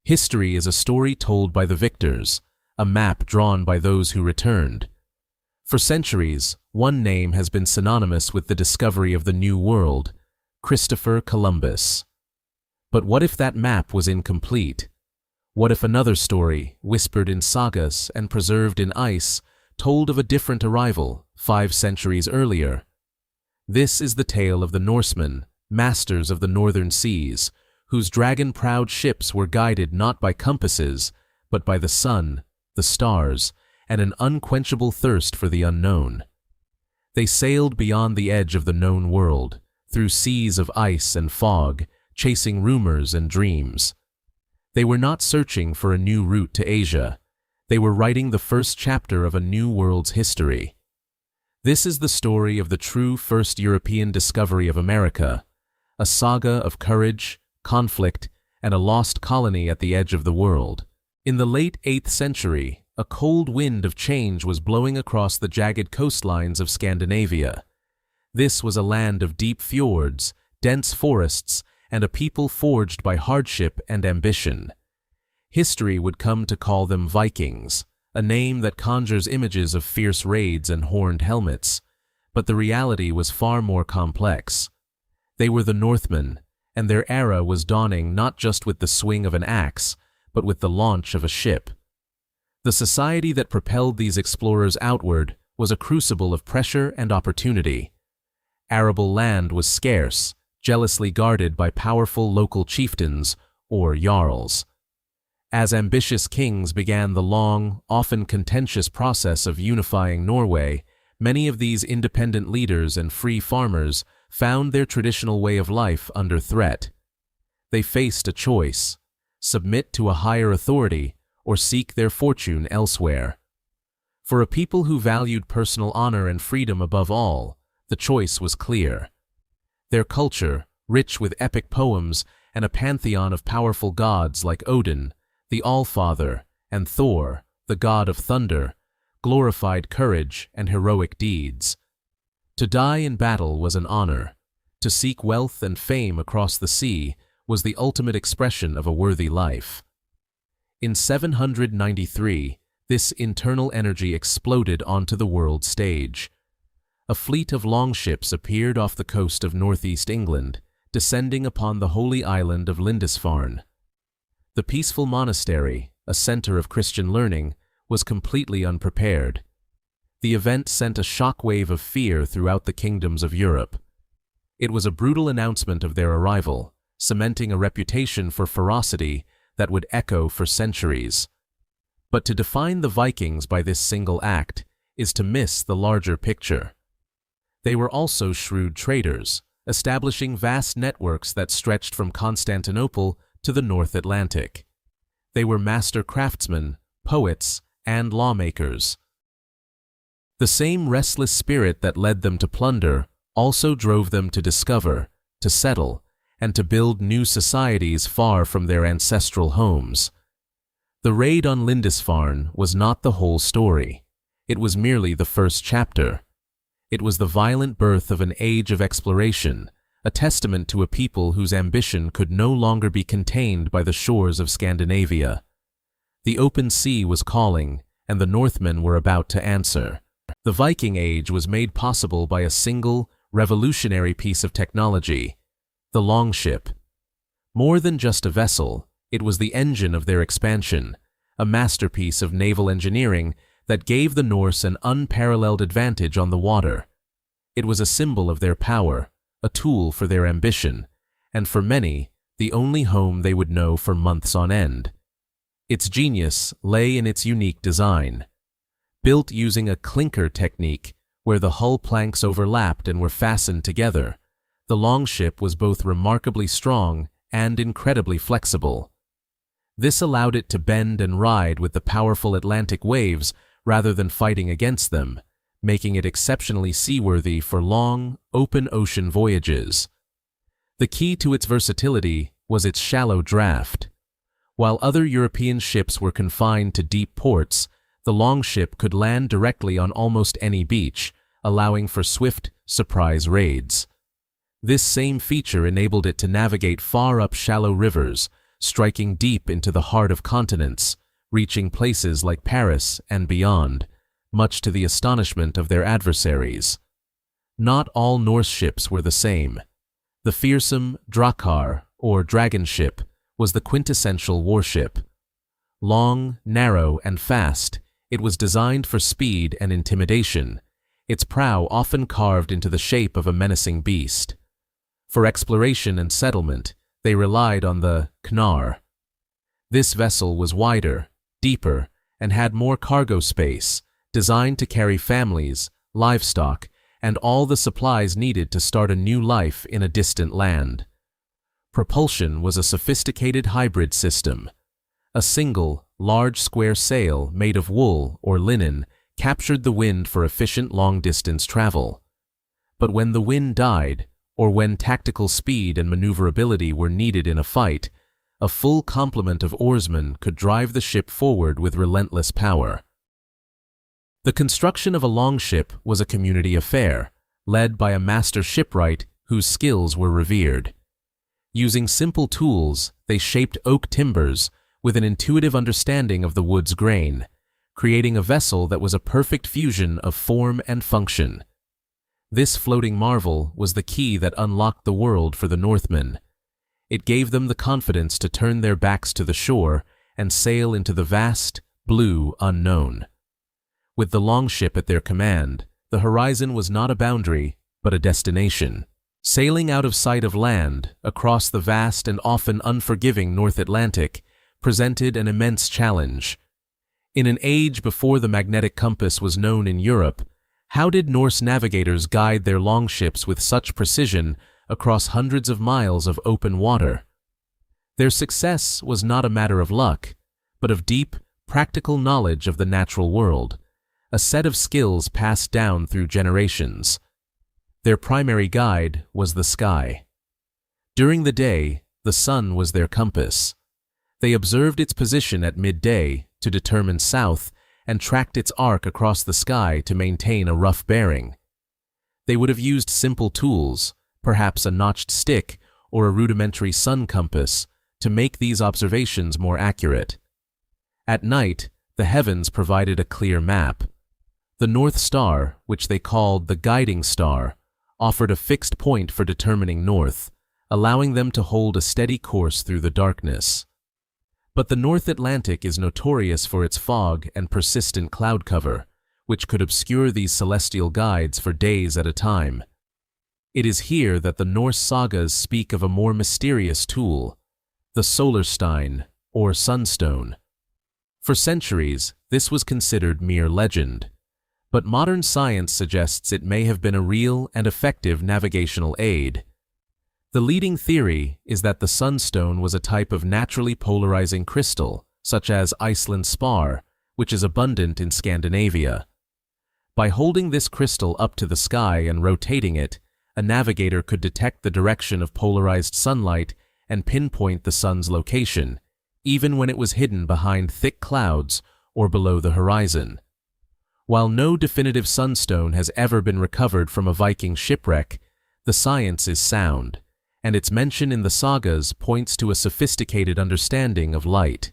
History is a story told by the victors, a map drawn by those who returned. For centuries, one name has been synonymous with the discovery of the New World: Christopher Columbus. But what if that map was incomplete? What if another story, whispered in sagas and preserved in ice, told of a different arrival 5 centuries earlier? This is the tale of the Norsemen, masters of the northern seas, whose dragon-prowed ships were guided not by compasses, but by the sun, the stars, and an unquenchable thirst for the unknown. They sailed beyond the edge of the known world, through seas of ice and fog, chasing rumors and dreams. They were not searching for a new route to Asia. They were writing the first chapter of a new world's history. This is the story of the true first European discovery of America, a saga of courage, conflict, and a lost colony at the edge of the world. In the late 8th century, a cold wind of change was blowing across the jagged coastlines of Scandinavia. This was a land of deep fjords, dense forests, and a people forged by hardship and ambition. History would come to call them Vikings, a name that conjures images of fierce raids and horned helmets, but the reality was far more complex. They were the Northmen, and their era was dawning not just with the swing of an axe, but with the launch of a ship. The society that propelled these explorers outward was a crucible of pressure and opportunity. Arable land was scarce, jealously guarded by powerful local chieftains, or jarls. As ambitious kings began the long, often contentious process of unifying Norway, many of these independent leaders and free farmers found their traditional way of life under threat. They faced a choice: submit to a higher authority or seek their fortune elsewhere. For a people who valued personal honor and freedom above all, the choice was clear. Their culture, rich with epic poems and a pantheon of powerful gods like Odin, the Allfather, and Thor, the god of thunder, glorified courage and heroic deeds. To die in battle was an honor. To seek wealth and fame across the sea was the ultimate expression of a worthy life. In 793, this internal energy exploded onto the world stage. A fleet of longships appeared off the coast of northeast England, descending upon the holy island of Lindisfarne. The peaceful monastery, a center of Christian learning, was completely unprepared. The event sent a shockwave of fear throughout the kingdoms of Europe. It was a brutal announcement of their arrival, cementing a reputation for ferocity that would echo for centuries. But to define the Vikings by this single act is to miss the larger picture. They were also shrewd traders, establishing vast networks that stretched from Constantinople to the North Atlantic. They were master craftsmen, poets, and lawmakers. The same restless spirit that led them to plunder also drove them to discover, to settle, and to build new societies far from their ancestral homes. The raid on Lindisfarne was not the whole story. It was merely the first chapter. It was the violent birth of an age of exploration, a testament to a people whose ambition could no longer be contained by the shores of Scandinavia. The open sea was calling, and the Northmen were about to answer. The Viking Age was made possible by a single, revolutionary piece of technology: the longship. More than just a vessel, it was the engine of their expansion, a masterpiece of naval engineering that gave the Norse an unparalleled advantage on the water. It was a symbol of their power, a tool for their ambition, and for many, the only home they would know for months on end. Its genius lay in its unique design. Built using a clinker technique, where the hull planks overlapped and were fastened together, the longship was both remarkably strong and incredibly flexible. This allowed it to bend and ride with the powerful Atlantic waves rather than fighting against them, making it exceptionally seaworthy for long, open ocean voyages. The key to its versatility was its shallow draft. While other European ships were confined to deep ports, the longship could land directly on almost any beach, allowing for swift, surprise raids. This same feature enabled it to navigate far up shallow rivers, striking deep into the heart of continents, reaching places like Paris and beyond, much to the astonishment of their adversaries. Not all Norse ships were the same. The fearsome Drakar, or dragon ship, was the quintessential warship. Long, narrow, and fast, it was designed for speed and intimidation, its prow often carved into the shape of a menacing beast. For exploration and settlement, they relied on the Knar. This vessel was wider, deeper, and had more cargo space, designed to carry families, livestock, and all the supplies needed to start a new life in a distant land. Propulsion was a sophisticated hybrid system. A single, large square sail made of wool or linen captured the wind for efficient long-distance travel. But when the wind died, or when tactical speed and maneuverability were needed in a fight, a full complement of oarsmen could drive the ship forward with relentless power. The construction of a longship was a community affair, led by a master shipwright whose skills were revered. Using simple tools, they shaped oak timbers with an intuitive understanding of the wood's grain, creating a vessel that was a perfect fusion of form and function. This floating marvel was the key that unlocked the world for the Northmen. It gave them the confidence to turn their backs to the shore and sail into the vast, blue unknown. With the longship at their command, the horizon was not a boundary, but a destination. Sailing out of sight of land, across the vast and often unforgiving North Atlantic, presented an immense challenge. In an age before the magnetic compass was known in Europe, how did Norse navigators guide their longships with such precision across hundreds of miles of open water? Their success was not a matter of luck, but of deep, practical knowledge of the natural world, a set of skills passed down through generations. Their primary guide was the sky. During the day, the sun was their compass. They observed its position at midday to determine south and tracked its arc across the sky to maintain a rough bearing. They would have used simple tools, perhaps a notched stick or a rudimentary sun compass, to make these observations more accurate. At night, the heavens provided a clear map. The North Star, which they called the guiding star, offered a fixed point for determining north, allowing them to hold a steady course through the darkness. But the North Atlantic is notorious for its fog and persistent cloud cover, which could obscure these celestial guides for days at a time. It is here that the Norse sagas speak of a more mysterious tool, the solarstein, or sunstone. For centuries, this was considered mere legend, but modern science suggests it may have been a real and effective navigational aid. The leading theory is that the sunstone was a type of naturally polarizing crystal, such as Iceland spar, which is abundant in Scandinavia. By holding this crystal up to the sky and rotating it, a navigator could detect the direction of polarized sunlight and pinpoint the sun's location, even when it was hidden behind thick clouds or below the horizon. While no definitive sunstone has ever been recovered from a Viking shipwreck, the science is sound, and its mention in the sagas points to a sophisticated understanding of light.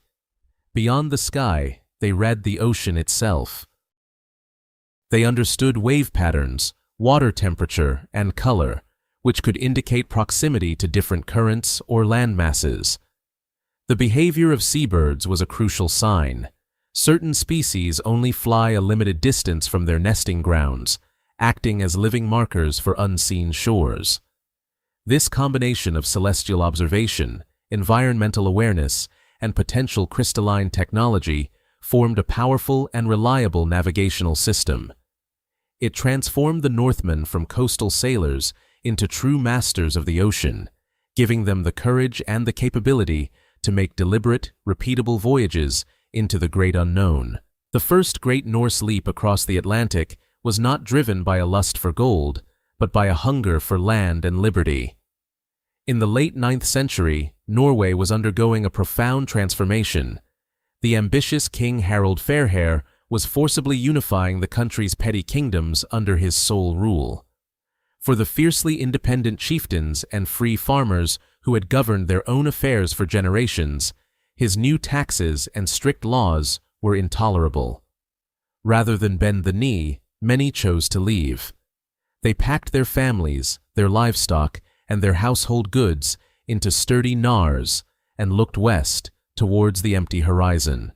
Beyond the sky, they read the ocean itself. They understood wave patterns, water temperature, and color, which could indicate proximity to different currents or land masses. The behavior of seabirds was a crucial sign. Certain species only fly a limited distance from their nesting grounds, acting as living markers for unseen shores. This combination of celestial observation, environmental awareness, and potential crystalline technology formed a powerful and reliable navigational system. It transformed the Northmen from coastal sailors into true masters of the ocean, giving them the courage and the capability to make deliberate, repeatable voyages into the great unknown. The first great Norse leap across the Atlantic was not driven by a lust for gold, but by a hunger for land and liberty. In the late 9th century, Norway was undergoing a profound transformation. The ambitious King Harald Fairhair was forcibly unifying the country's petty kingdoms under his sole rule. For the fiercely independent chieftains and free farmers who had governed their own affairs for generations, his new taxes and strict laws were intolerable. Rather than bend the knee, many chose to leave. They packed their families, their livestock, and their household goods into sturdy knars and looked west towards the empty horizon.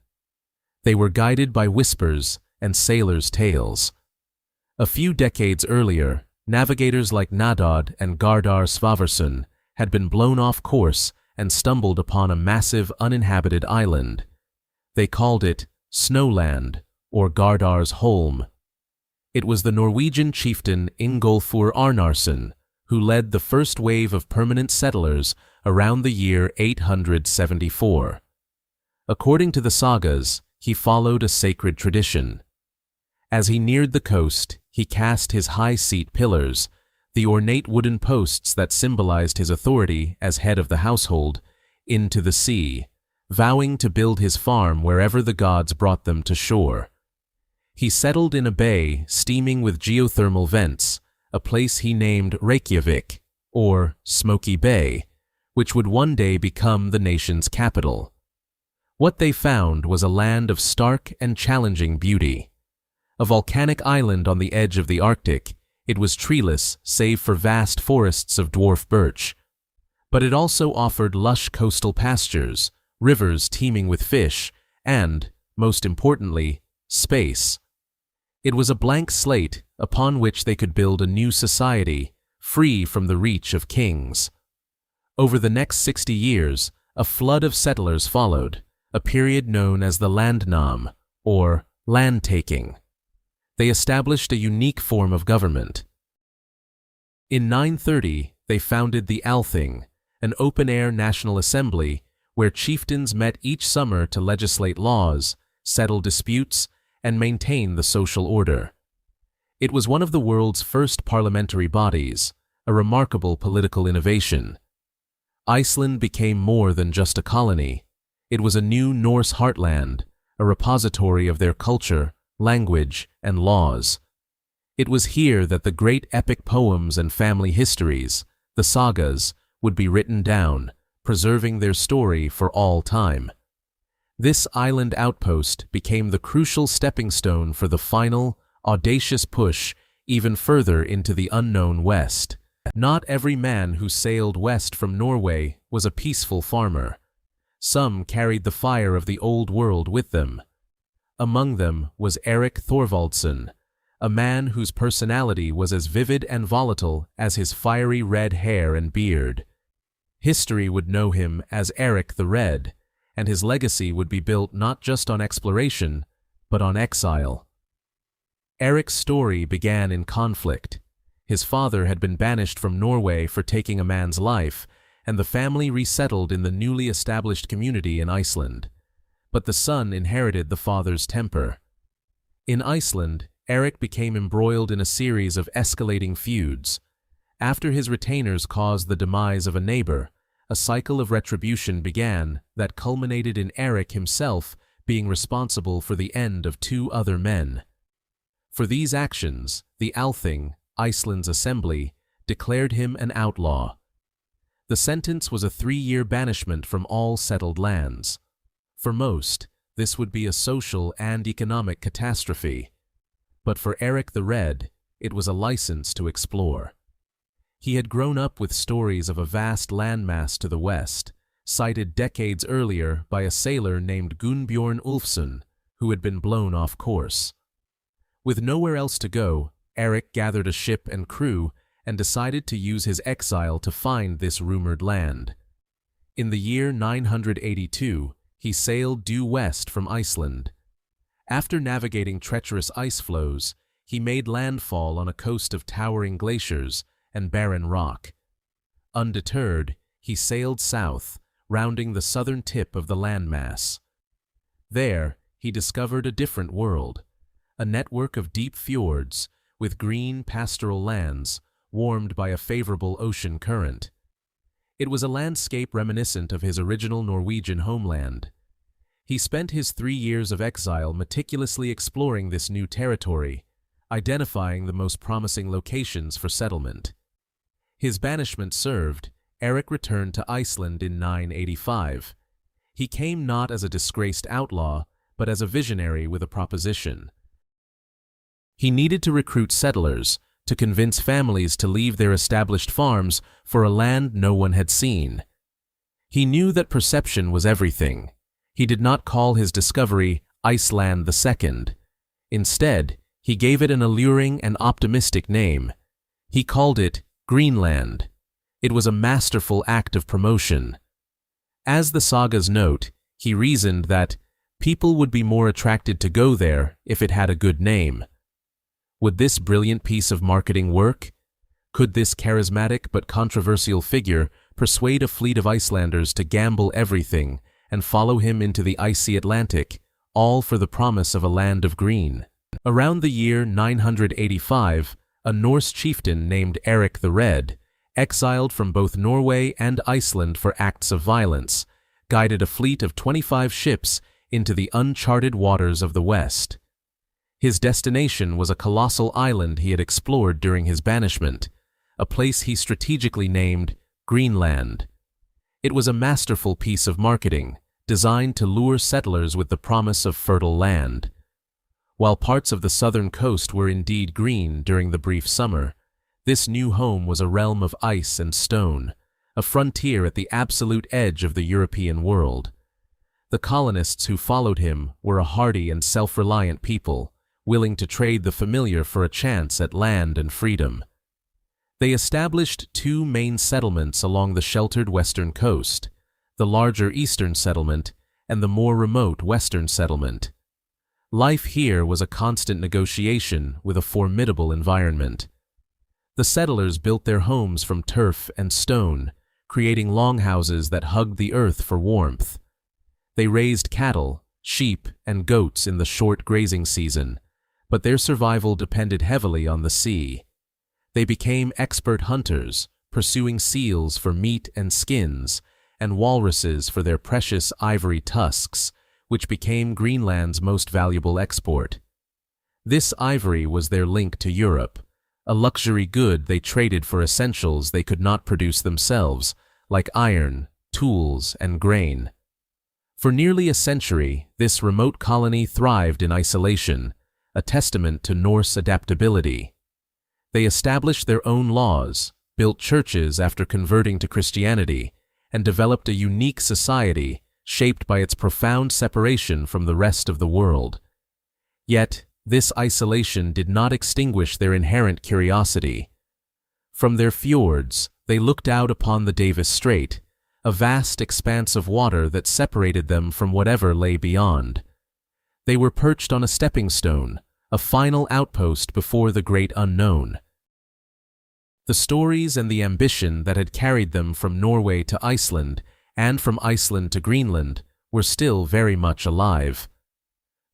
They were guided by whispers and sailors' tales. A few decades earlier, navigators like Nadod and Gardar Svavarsson had been blown off course and stumbled upon a massive uninhabited island. They called it Snowland, or Gardar's Holm. It was the Norwegian chieftain Ingolfur Arnarson who led the first wave of permanent settlers around the year 874. According to the sagas, he followed a sacred tradition. As he neared the coast, he cast his high seat pillars, the ornate wooden posts that symbolized his authority as head of the household, into the sea, vowing to build his farm wherever the gods brought them to shore. He settled in a bay steaming with geothermal vents, a place he named Reykjavik, or Smoky Bay, which would one day become the nation's capital. What they found was a land of stark and challenging beauty. A volcanic island on the edge of the Arctic, it was treeless save for vast forests of dwarf birch. But it also offered lush coastal pastures, rivers teeming with fish, and, most importantly, space. It was a blank slate upon which they could build a new society, free from the reach of kings. Over the next 60 years, a flood of settlers followed, a period known as the landnam, or land-taking. They established a unique form of government. In 930, they founded the Althing, an open-air national assembly where chieftains met each summer to legislate laws, settle disputes, and maintain the social order. It was one of the world's first parliamentary bodies, a remarkable political innovation. Iceland became more than just a colony. It was a new Norse heartland, a repository of their culture, language, and laws. It was here that the great epic poems and family histories, the sagas, would be written down, preserving their story for all time. This island outpost became the crucial stepping stone for the final, audacious push even further into the unknown West. Not every man who sailed west from Norway was a peaceful farmer. Some carried the fire of the old world with them. Among them was Erik Thorvaldsson, a man whose personality was as vivid and volatile as his fiery red hair and beard. History would know him as Erik the Red, and his legacy would be built not just on exploration, but on exile. Erik's story began in conflict. His father had been banished from Norway for taking a man's life, and the family resettled in the newly established community in Iceland. But the son inherited the father's temper. In Iceland, Erik became embroiled in a series of escalating feuds. After his retainers caused the demise of a neighbor, a cycle of retribution began that culminated in Erik himself being responsible for the end of 2 other men. For these actions, the Althing, Iceland's assembly, declared him an outlaw. The sentence was a 3-year banishment from all settled lands. For most, this would be a social and economic catastrophe. But for Erik the Red, it was a license to explore. He had grown up with stories of a vast landmass to the west, cited decades earlier by a sailor named Gunnbjorn Ulfsson, who had been blown off course. With nowhere else to go, Erik gathered a ship and crew and decided to use his exile to find this rumored land. In the year 982, he sailed due west from Iceland. After navigating treacherous ice floes, he made landfall on a coast of towering glaciers and barren rock. Undeterred, he sailed south, rounding the southern tip of the landmass. There, he discovered a different world, a network of deep fjords with green pastoral lands warmed by a favorable ocean current. It was a landscape reminiscent of his original Norwegian homeland. He spent his 3 years of exile meticulously exploring this new territory, identifying the most promising locations for settlement. His banishment served, Erik returned to Iceland in 985. He came not as a disgraced outlaw, but as a visionary with a proposition. He needed to recruit settlers, to convince families to leave their established farms for a land no one had seen. He knew that perception was everything. He did not call his discovery Iceland II. Instead, he gave it an alluring and optimistic name. He called it Greenland. It was a masterful act of promotion. As the sagas note, he reasoned that people would be more attracted to go there if it had a good name. Would this brilliant piece of marketing work? Could this charismatic but controversial figure persuade a fleet of Icelanders to gamble everything and follow him into the icy Atlantic, all for the promise of a land of green? Around the year 985, a Norse chieftain named Erik the Red, exiled from both Norway and Iceland for acts of violence, guided a fleet of 25 ships into the uncharted waters of the West. His destination was a colossal island he had explored during his banishment, a place he strategically named Greenland. It was a masterful piece of marketing, designed to lure settlers with the promise of fertile land. While parts of the southern coast were indeed green during the brief summer, this new home was a realm of ice and stone, a frontier at the absolute edge of the European world. The colonists who followed him were a hardy and self-reliant people, willing to trade the familiar for a chance at land and freedom. They established two main settlements along the sheltered western coast, the larger eastern settlement and the more remote western settlement. Life here was a constant negotiation with a formidable environment. The settlers built their homes from turf and stone, creating longhouses that hugged the earth for warmth. They raised cattle, sheep, and goats in the short grazing season, but their survival depended heavily on the sea. They became expert hunters, pursuing seals for meat and skins, and walruses for their precious ivory tusks, which became Greenland's most valuable export. This ivory was their link to Europe, a luxury good they traded for essentials they could not produce themselves, like iron, tools, and grain. For nearly a century, this remote colony thrived in isolation, a testament to Norse adaptability. They established their own laws, built churches after converting to Christianity, and developed a unique society shaped by its profound separation from the rest of the world. Yet, this isolation did not extinguish their inherent curiosity. From their fjords, they looked out upon the Davis Strait, a vast expanse of water that separated them from whatever lay beyond. They were perched on a stepping stone, a final outpost before the great unknown. The stories and the ambition that had carried them from Norway to Iceland and from Iceland to Greenland were still very much alive.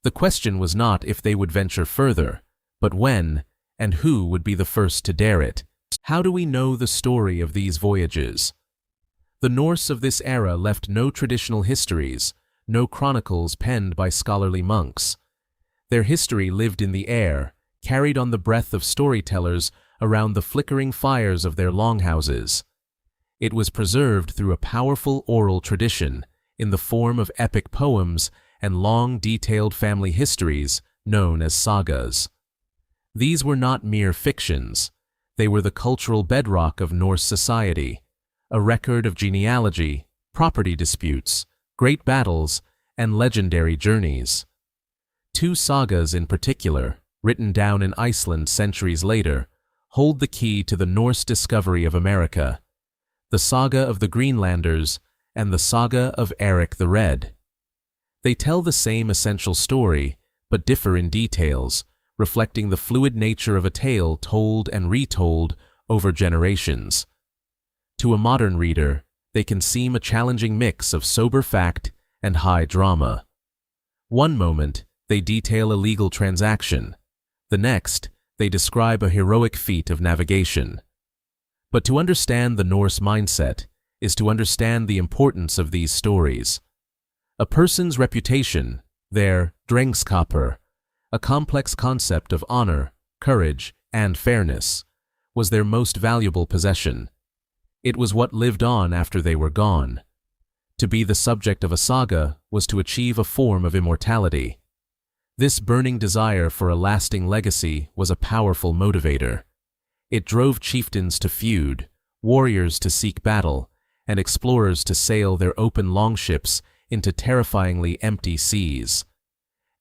The question was not if they would venture further, but when and who would be the first to dare it. How do we know the story of these voyages? The Norse of this era left no traditional histories, no chronicles penned by scholarly monks. Their history lived in the air, carried on the breath of storytellers around the flickering fires of their longhouses. It was preserved through a powerful oral tradition in the form of epic poems and long, detailed family histories known as sagas. These were not mere fictions. They were the cultural bedrock of Norse society, a record of genealogy, property disputes, great battles, and legendary journeys. Two sagas in particular, written down in Iceland centuries later, hold the key to the Norse discovery of America: the saga of the Greenlanders and the saga of Erik the Red. They tell the same essential story, but differ in details, reflecting the fluid nature of a tale told and retold over generations. To a modern reader, they can seem a challenging mix of sober fact and high drama. One moment, they detail a legal transaction. The next, they describe a heroic feat of navigation. But to understand the Norse mindset is to understand the importance of these stories. A person's reputation, their drengskaper, a complex concept of honor, courage, and fairness, was their most valuable possession. It was what lived on after they were gone. To be the subject of a saga was to achieve a form of immortality. This burning desire for a lasting legacy was a powerful motivator. It drove chieftains to feud, warriors to seek battle, and explorers to sail their open longships into terrifyingly empty seas.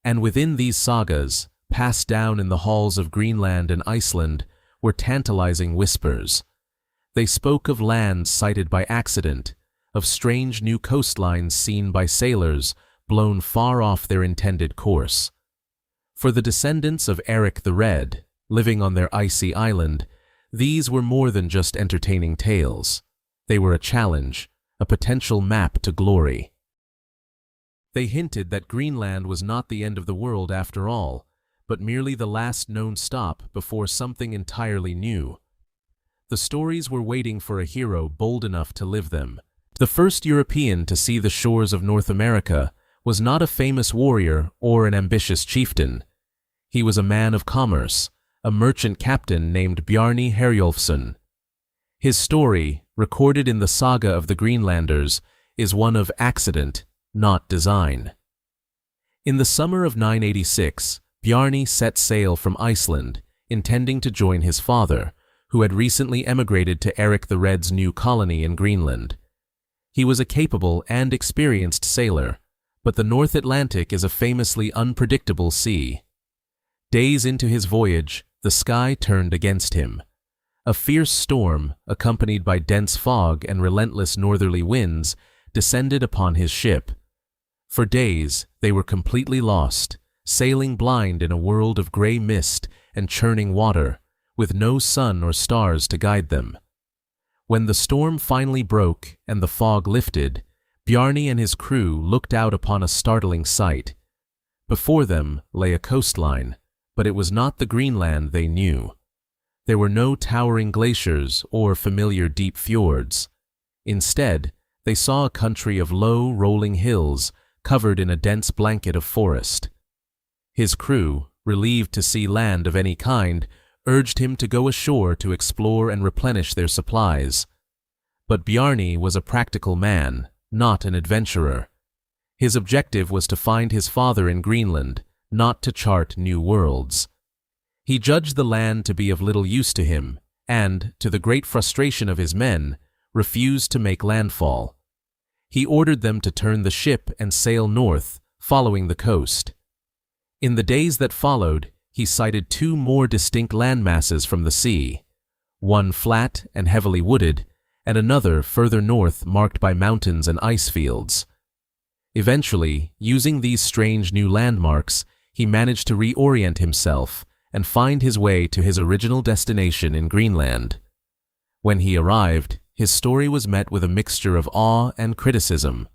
And within these sagas, passed down in the halls of Greenland and Iceland, were tantalizing whispers. They spoke of lands sighted by accident, of strange new coastlines seen by sailors blown far off their intended course. For the descendants of Eric the Red, living on their icy island, these were more than just entertaining tales. They were a challenge, a potential map to glory. They hinted that Greenland was not the end of the world after all, but merely the last known stop before something entirely new. The stories were waiting for a hero bold enough to live them. The first European to see the shores of North America was not a famous warrior or an ambitious chieftain. He was a man of commerce, a merchant captain named Bjarni Herjolfsson. His story, recorded in the saga of the Greenlanders, is one of accident, not design. In the summer of 986, Bjarni set sail from Iceland, intending to join his father, who had recently emigrated to Eric the Red's new colony in Greenland. He was a capable and experienced sailor, but the North Atlantic is a famously unpredictable sea. Days into his voyage, the sky turned against him. A fierce storm, accompanied by dense fog and relentless northerly winds, descended upon his ship. For days, they were completely lost, sailing blind in a world of gray mist and churning water, with no sun or stars to guide them. When the storm finally broke and the fog lifted, Bjarni and his crew looked out upon a startling sight. Before them lay a coastline, but it was not the Greenland they knew. There were no towering glaciers or familiar deep fjords. Instead, they saw a country of low, rolling hills covered in a dense blanket of forest. His crew, relieved to see land of any kind, urged him to go ashore to explore and replenish their supplies. But Bjarni was a practical man, not an adventurer. His objective was to find his father in Greenland, not to chart new worlds. He judged the land to be of little use to him, and, to the great frustration of his men, refused to make landfall. He ordered them to turn the ship and sail north, following the coast. In the days that followed, he sighted two more distinct landmasses from the sea, one flat and heavily wooded, and another further north marked by mountains and ice fields. Eventually, using these strange new landmarks, he managed to reorient himself and find his way to his original destination in Greenland. When he arrived, his story was met with a mixture of awe and criticism.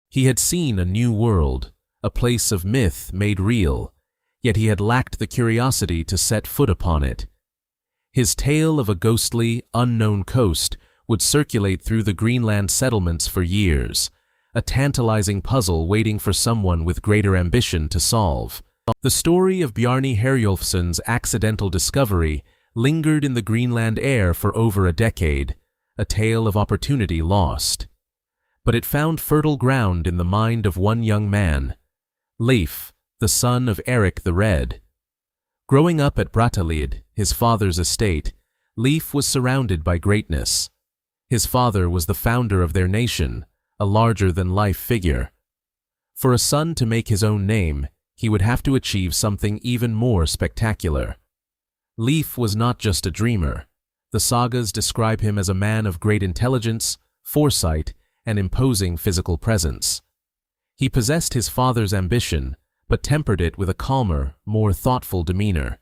He had seen a new world, a place of myth made real, yet he had lacked the curiosity to set foot upon it. His tale of a ghostly, unknown coast would circulate through the Greenland settlements for years, a tantalizing puzzle waiting for someone with greater ambition to solve. The story of Bjarni Herjolfsson's accidental discovery lingered in the Greenland air for over a decade, a tale of opportunity lost. But it found fertile ground in the mind of one young man, Leif, the son of Eric the Red. Growing up at Brattahlid, his father's estate, Leif was surrounded by greatness. His father was the founder of their nation, a larger-than-life figure. For a son to make his own name, he would have to achieve something even more spectacular. Leif was not just a dreamer. The sagas describe him as a man of great intelligence, foresight, and imposing physical presence. He possessed his father's ambition, but tempered it with a calmer, more thoughtful demeanor.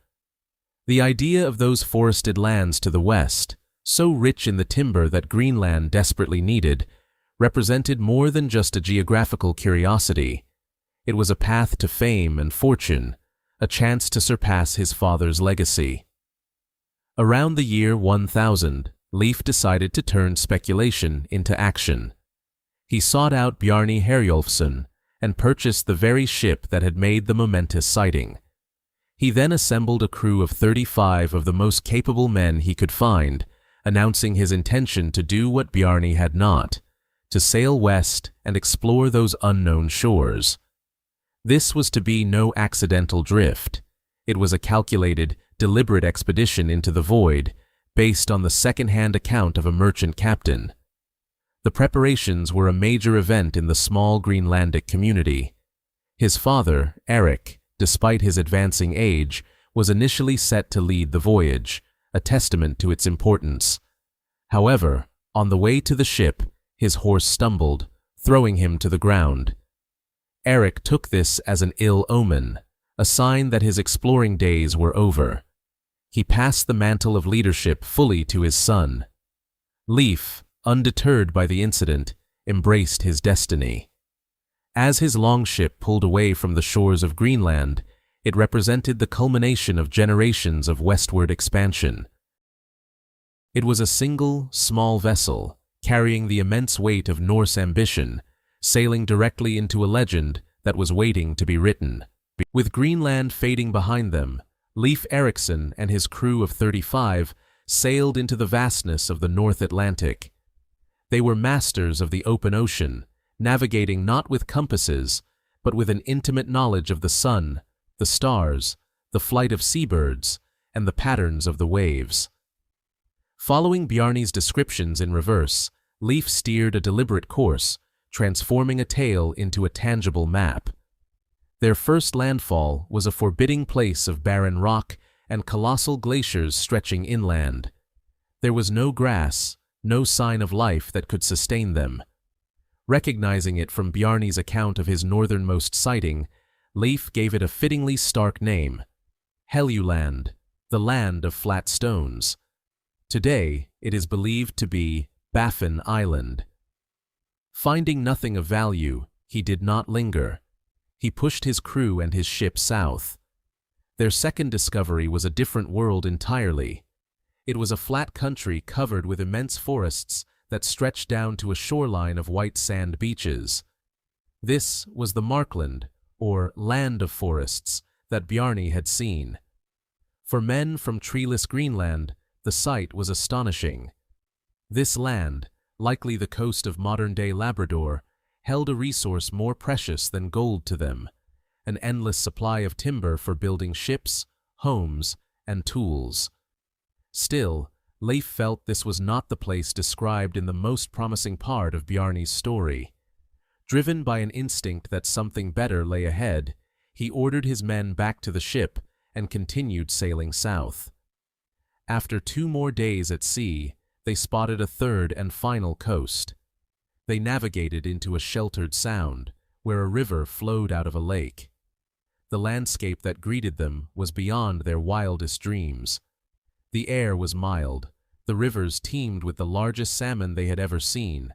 The idea of those forested lands to the west, so rich in the timber that Greenland desperately needed, represented more than just a geographical curiosity. It was a path to fame and fortune, a chance to surpass his father's legacy. Around the year 1000, Leif decided to turn speculation into action. He sought out Bjarni Herjolfsson and purchased the very ship that had made the momentous sighting. He then assembled a crew of 35 of the most capable men he could find, announcing his intention to do what Bjarni had not, to sail west and explore those unknown shores. This was to be no accidental drift. It was a calculated, deliberate expedition into the void, based on the second-hand account of a merchant captain. The preparations were a major event in the small Greenlandic community. His father, Erik, despite his advancing age, was initially set to lead the voyage, a testament to its importance. However, on the way to the ship, his horse stumbled, throwing him to the ground. Erik took this as an ill omen, a sign that his exploring days were over. He passed the mantle of leadership fully to his son. Leif, undeterred by the incident, embraced his destiny. As his longship pulled away from the shores of Greenland, it represented the culmination of generations of westward expansion. It was a single, small vessel, carrying the immense weight of Norse ambition, sailing directly into a legend that was waiting to be written. With Greenland fading behind them, Leif Erikson and his crew of 35 sailed into the vastness of the North Atlantic. They were masters of the open ocean, navigating not with compasses, but with an intimate knowledge of the sun, the stars, the flight of seabirds, and the patterns of the waves. Following Bjarni's descriptions in reverse, Leif steered a deliberate course, transforming a tale into a tangible map. Their first landfall was a forbidding place of barren rock and colossal glaciers stretching inland. There was no grass, no sign of life that could sustain them. Recognizing it from Bjarni's account of his northernmost sighting, Leif gave it a fittingly stark name, Helluland, the land of flat stones. Today, it is believed to be Baffin Island. Finding nothing of value, he did not linger. He pushed his crew and his ship south. Their second discovery was a different world entirely. It was a flat country covered with immense forests that stretched down to a shoreline of white sand beaches. This was the Markland, or land of forests, that Bjarni had seen. For men from treeless Greenland, the sight was astonishing. This land, likely the coast of modern-day Labrador, held a resource more precious than gold to them, an endless supply of timber for building ships, homes, and tools. Still, Leif felt this was not the place described in the most promising part of Bjarni's story. Driven by an instinct that something better lay ahead, he ordered his men back to the ship and continued sailing south. After 2 more days at sea, they spotted a third and final coast. They navigated into a sheltered sound, where a river flowed out of a lake. The landscape that greeted them was beyond their wildest dreams. The air was mild, the rivers teemed with the largest salmon they had ever seen,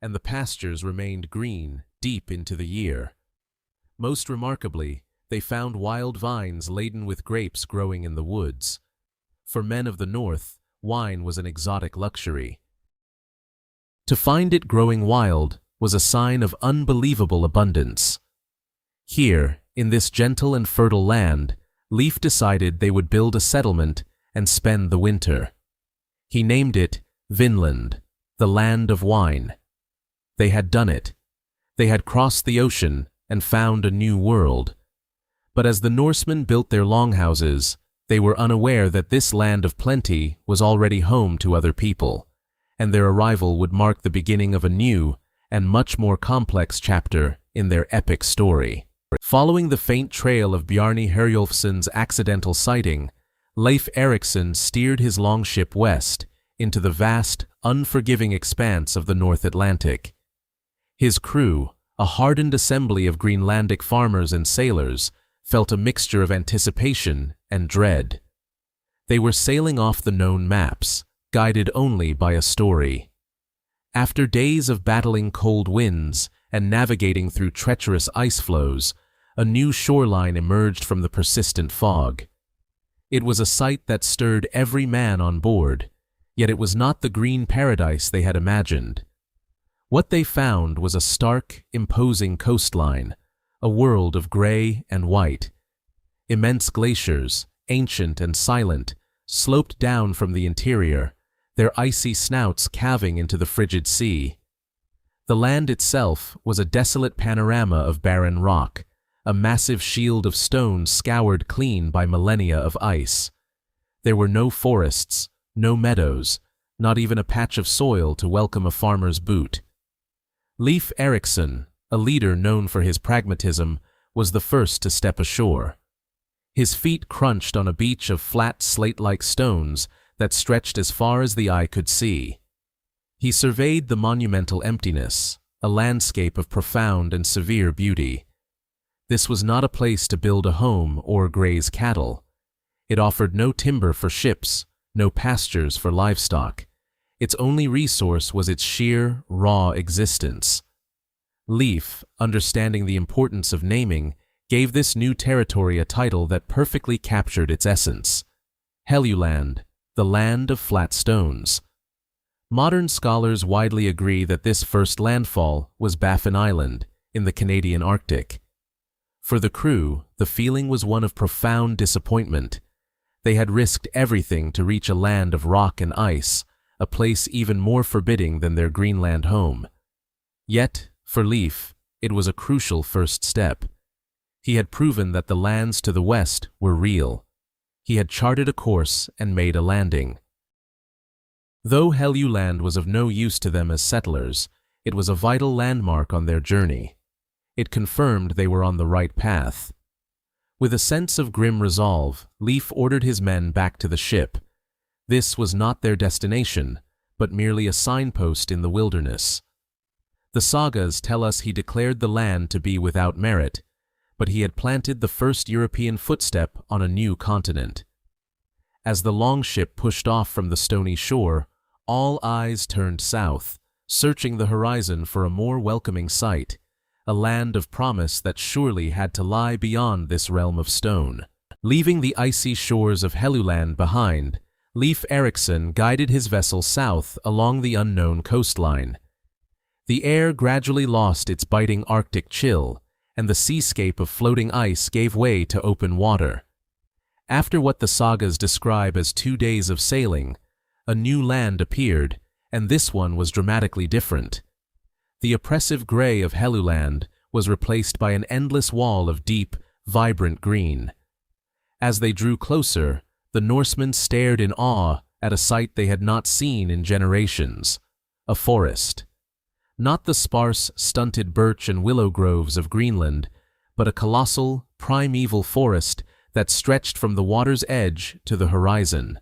and the pastures remained green deep into the year. Most remarkably, they found wild vines laden with grapes growing in the woods. For men of the north, wine was an exotic luxury. To find it growing wild was a sign of unbelievable abundance. Here, in this gentle and fertile land, Leif decided they would build a settlement and spend the winter. He named it Vinland, the land of wine. They had done it. They had crossed the ocean and found a new world. But as the Norsemen built their longhouses, they were unaware that this land of plenty was already home to other people, and their arrival would mark the beginning of a new and much more complex chapter in their epic story. Following the faint trail of Bjarni Herjolfsson's accidental sighting, Leif Erikson steered his longship west into the vast, unforgiving expanse of the North Atlantic. His crew, a hardened assembly of Greenlandic farmers and sailors, felt a mixture of anticipation and dread. They were sailing off the known maps, guided only by a story. After days of battling cold winds and navigating through treacherous ice floes, a new shoreline emerged from the persistent fog. It was a sight that stirred every man on board, yet it was not the green paradise they had imagined. What they found was a stark, imposing coastline, a world of gray and white. Immense glaciers, ancient and silent, sloped down from the interior, their icy snouts calving into the frigid sea. The land itself was a desolate panorama of barren rock, a massive shield of stone scoured clean by millennia of ice. There were no forests, no meadows, not even a patch of soil to welcome a farmer's boot. Leif Erikson, a leader known for his pragmatism, was the first to step ashore. His feet crunched on a beach of flat slate-like stones that stretched as far as the eye could see. He surveyed the monumental emptiness, a landscape of profound and severe beauty. This was not a place to build a home or graze cattle. It offered no timber for ships, no pastures for livestock. Its only resource was its sheer, raw existence. Leif, understanding the importance of naming, gave this new territory a title that perfectly captured its essence: Helluland, the land of flat stones. Modern scholars widely agree that this first landfall was Baffin Island, in the Canadian Arctic. For the crew, the feeling was one of profound disappointment. They had risked everything to reach a land of rock and ice, a place even more forbidding than their Greenland home. Yet, for Leif, it was a crucial first step. He had proven that the lands to the west were real. He had charted a course and made a landing. Though Helluland was of no use to them as settlers, it was a vital landmark on their journey. It confirmed they were on the right path. With a sense of grim resolve, Leif ordered his men back to the ship. This was not their destination, but merely a signpost in the wilderness. The sagas tell us he declared the land to be without merit, but he had planted the first European footstep on a new continent. As the longship pushed off from the stony shore, all eyes turned south, searching the horizon for a more welcoming sight, a land of promise that surely had to lie beyond this realm of stone. Leaving the icy shores of Helluland behind, Leif Erikson guided his vessel south along the unknown coastline. The air gradually lost its biting Arctic chill, and the seascape of floating ice gave way to open water. After what the sagas describe as 2 days of sailing, a new land appeared, and this one was dramatically different. The oppressive gray of Helluland was replaced by an endless wall of deep, vibrant green. As they drew closer, the Norsemen stared in awe at a sight they had not seen in generations: a forest. Not the sparse, stunted birch and willow groves of Greenland, but a colossal, primeval forest that stretched from the water's edge to the horizon.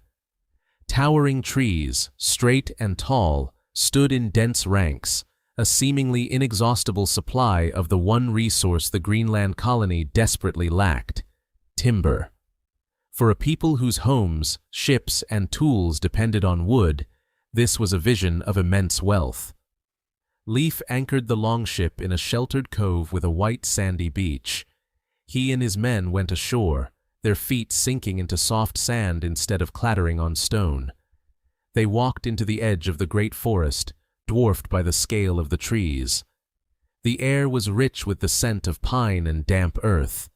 Towering trees, straight and tall, stood in dense ranks, a seemingly inexhaustible supply of the one resource the Greenland colony desperately lacked: timber. For a people whose homes, ships, and tools depended on wood, this was a vision of immense wealth. Leif anchored the longship in a sheltered cove with a white sandy beach. He and his men went ashore, their feet sinking into soft sand instead of clattering on stone. They walked into the edge of the great forest, dwarfed by the scale of the trees. The air was rich with the scent of pine and damp earth.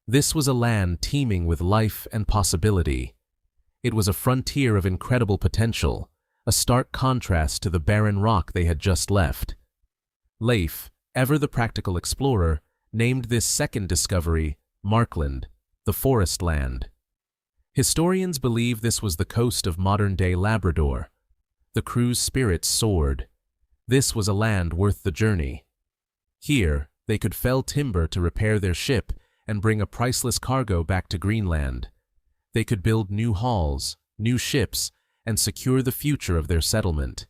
This was a land teeming with life and possibility. It was a frontier of incredible potential, a stark contrast to the barren rock they had just left. Leif, ever the practical explorer, named this second discovery Markland, the forest land. Historians believe this was the coast of modern-day Labrador. The crew's spirits soared. This was a land worth the journey. Here, they could fell timber to repair their ship and bring a priceless cargo back to Greenland. They could build new halls, new ships, and secure the future of their settlement.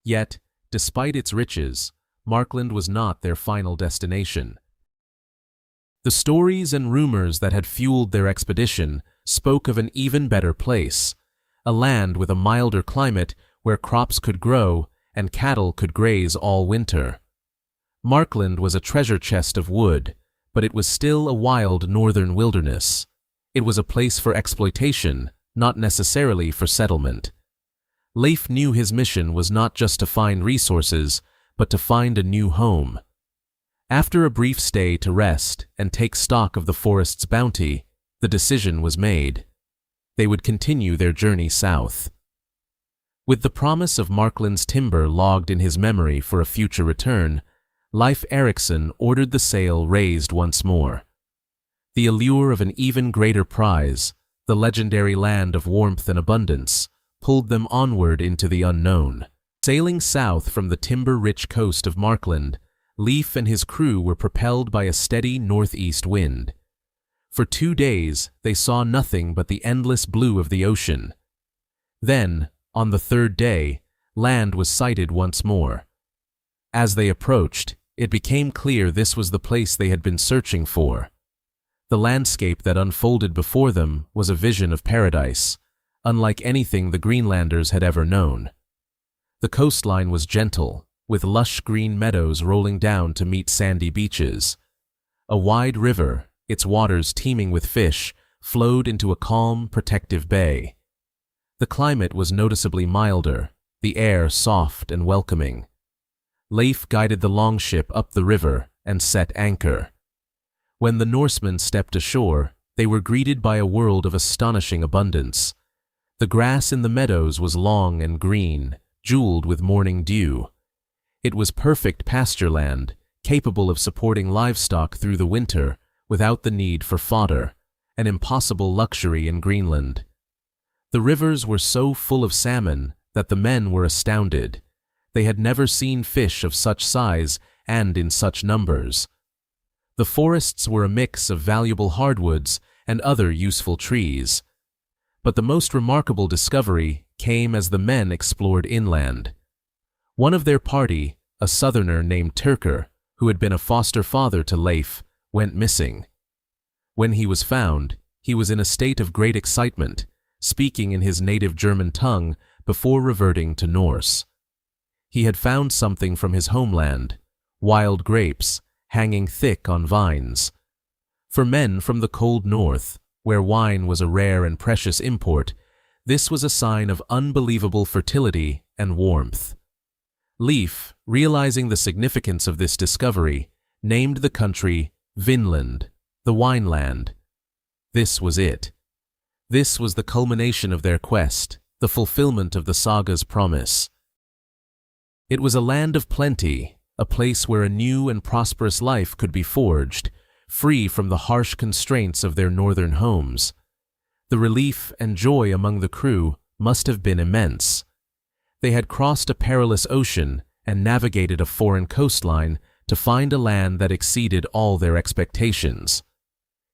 Yet, despite its riches, Markland was not their final destination. The stories and rumors that had fueled their expedition spoke of an even better place, a land with a milder climate where crops could grow and cattle could graze all winter. Markland was a treasure chest of wood, but it was still a wild northern wilderness. It was a place for exploitation, not necessarily for settlement. Leif knew his mission was not just to find resources, but to find a new home. After a brief stay to rest and take stock of the forest's bounty, the decision was made. They would continue their journey south. With the promise of Markland's timber logged in his memory for a future return, Leif Erikson ordered the sail raised once more. The allure of an even greater prize, the legendary land of warmth and abundance, pulled them onward into the unknown. Sailing south from the timber-rich coast of Markland, Leif and his crew were propelled by a steady northeast wind. For 2 days, they saw nothing but the endless blue of the ocean. Then, on the 3rd day, land was sighted once more. As they approached, it became clear this was the place they had been searching for. The landscape that unfolded before them was a vision of paradise, unlike anything the Greenlanders had ever known. The coastline was gentle, with lush green meadows rolling down to meet sandy beaches. A wide river, its waters teeming with fish, flowed into a calm, protective bay. The climate was noticeably milder, the air soft and welcoming. Leif guided the longship up the river and set anchor. When the Norsemen stepped ashore, they were greeted by a world of astonishing abundance. The grass in the meadows was long and green, jeweled with morning dew. It was perfect pasture land, capable of supporting livestock through the winter without the need for fodder, an impossible luxury in Greenland. The rivers were so full of salmon that the men were astounded. They had never seen fish of such size and in such numbers. The forests were a mix of valuable hardwoods and other useful trees. But the most remarkable discovery came as the men explored inland. One of their party, a southerner named Turkur, who had been a foster father to Leif, went missing. When he was found, he was in a state of great excitement, speaking in his native German tongue before reverting to Norse. He had found something from his homeland, wild grapes, hanging thick on vines. For men from the cold north, where wine was a rare and precious import, this was a sign of unbelievable fertility and warmth. Leif, realizing the significance of this discovery, named the country Vinland, the wine land. This was it. This was the culmination of their quest, the fulfillment of the saga's promise. It was a land of plenty, a place where a new and prosperous life could be forged, free from the harsh constraints of their northern homes. The relief and joy among the crew must have been immense. They had crossed a perilous ocean and navigated a foreign coastline to find a land that exceeded all their expectations.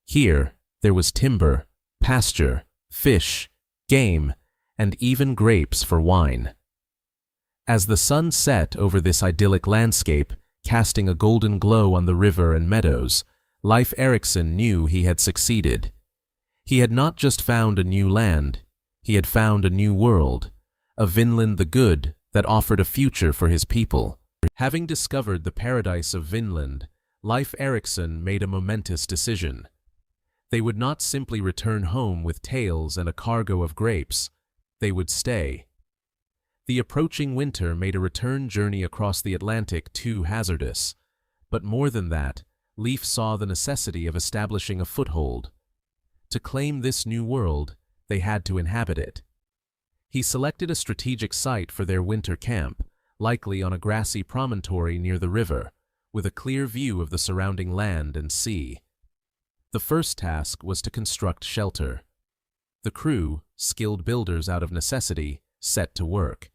Here, there was timber, pasture, fish, game, and even grapes for wine. As the sun set over this idyllic landscape, casting a golden glow on the river and meadows, Leif Erikson knew he had succeeded. He had not just found a new land, he had found a new world, a Vinland the Good that offered a future for his people. Having discovered the paradise of Vinland, Leif Erikson made a momentous decision. They would not simply return home with tales and a cargo of grapes, they would stay. The approaching winter made a return journey across the Atlantic too hazardous, but more than that, Leif saw the necessity of establishing a foothold. To claim this new world, they had to inhabit it. He selected a strategic site for their winter camp, likely on a grassy promontory near the river, with a clear view of the surrounding land and sea. The first task was to construct shelter. The crew, skilled builders out of necessity, set to work.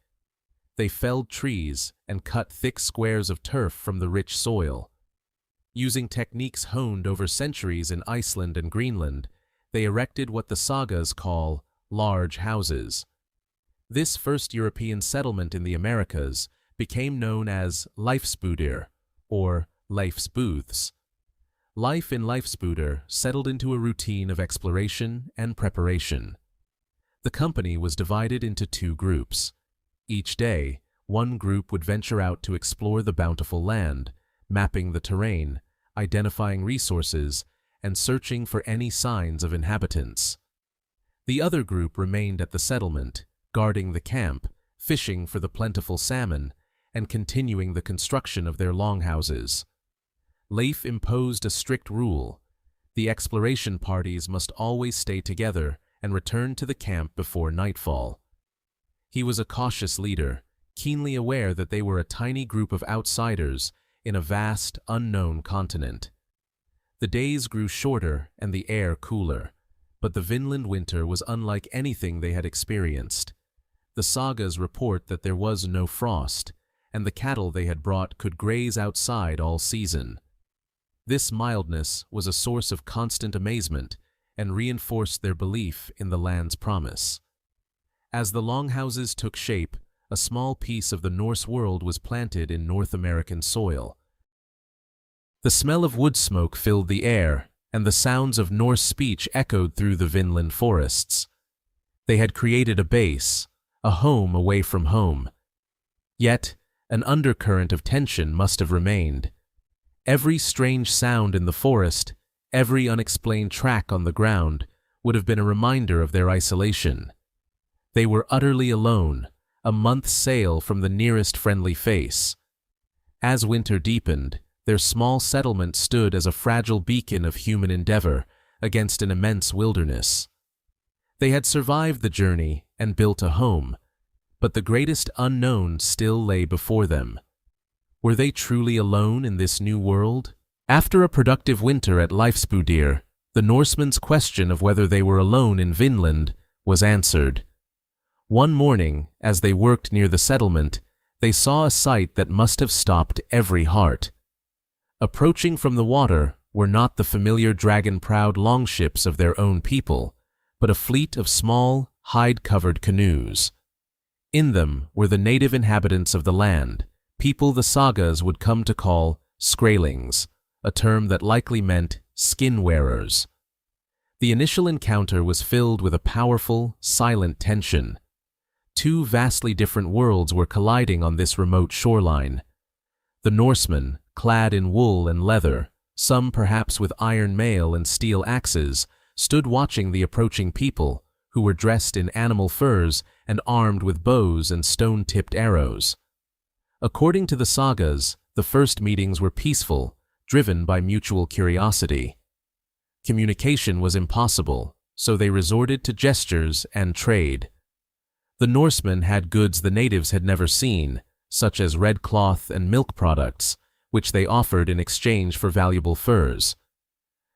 They felled trees and cut thick squares of turf from the rich soil. Using techniques honed over centuries in Iceland and Greenland, they erected what the sagas call large houses. This first European settlement in the Americas became known as Leifsbudir, or Leif's Booths. Life in Leifsbudir settled into a routine of exploration and preparation. The company was divided into 2 groups. Each day, one group would venture out to explore the bountiful land, mapping the terrain, identifying resources, and searching for any signs of inhabitants. The other group remained at the settlement, guarding the camp, fishing for the plentiful salmon, and continuing the construction of their longhouses. Leif imposed a strict rule: the exploration parties must always stay together and return to the camp before nightfall. He was a cautious leader, keenly aware that they were a tiny group of outsiders in a vast, unknown continent. The days grew shorter and the air cooler, but the Vinland winter was unlike anything they had experienced. The sagas report that there was no frost, and the cattle they had brought could graze outside all season. This mildness was a source of constant amazement and reinforced their belief in the land's promise. As the longhouses took shape, a small piece of the Norse world was planted in North American soil. The smell of wood smoke filled the air, and the sounds of Norse speech echoed through the Vinland forests. They had created a base, a home away from home. Yet, an undercurrent of tension must have remained. Every strange sound in the forest, every unexplained track on the ground, would have been a reminder of their isolation. They were utterly alone, a month's sail from the nearest friendly face. As winter deepened, their small settlement stood as a fragile beacon of human endeavor against an immense wilderness. They had survived the journey and built a home, but the greatest unknown still lay before them. Were they truly alone in this new world? After a productive winter at Leifsbudir, the Norsemen's question of whether they were alone in Vinland was answered. One morning, as they worked near the settlement, they saw a sight that must have stopped every heart. Approaching from the water were not the familiar dragon-prowed longships of their own people, but a fleet of small, hide-covered canoes. In them were the native inhabitants of the land, people the sagas would come to call skrælings, a term that likely meant skin-wearers. The initial encounter was filled with a powerful, silent tension. Two vastly different worlds were colliding on this remote shoreline. The Norsemen, clad in wool and leather, some perhaps with iron mail and steel axes, stood watching the approaching people, who were dressed in animal furs and armed with bows and stone-tipped arrows. According to the sagas, the first meetings were peaceful, driven by mutual curiosity. Communication was impossible, so they resorted to gestures and trade. The Norsemen had goods the natives had never seen, such as red cloth and milk products, which they offered in exchange for valuable furs.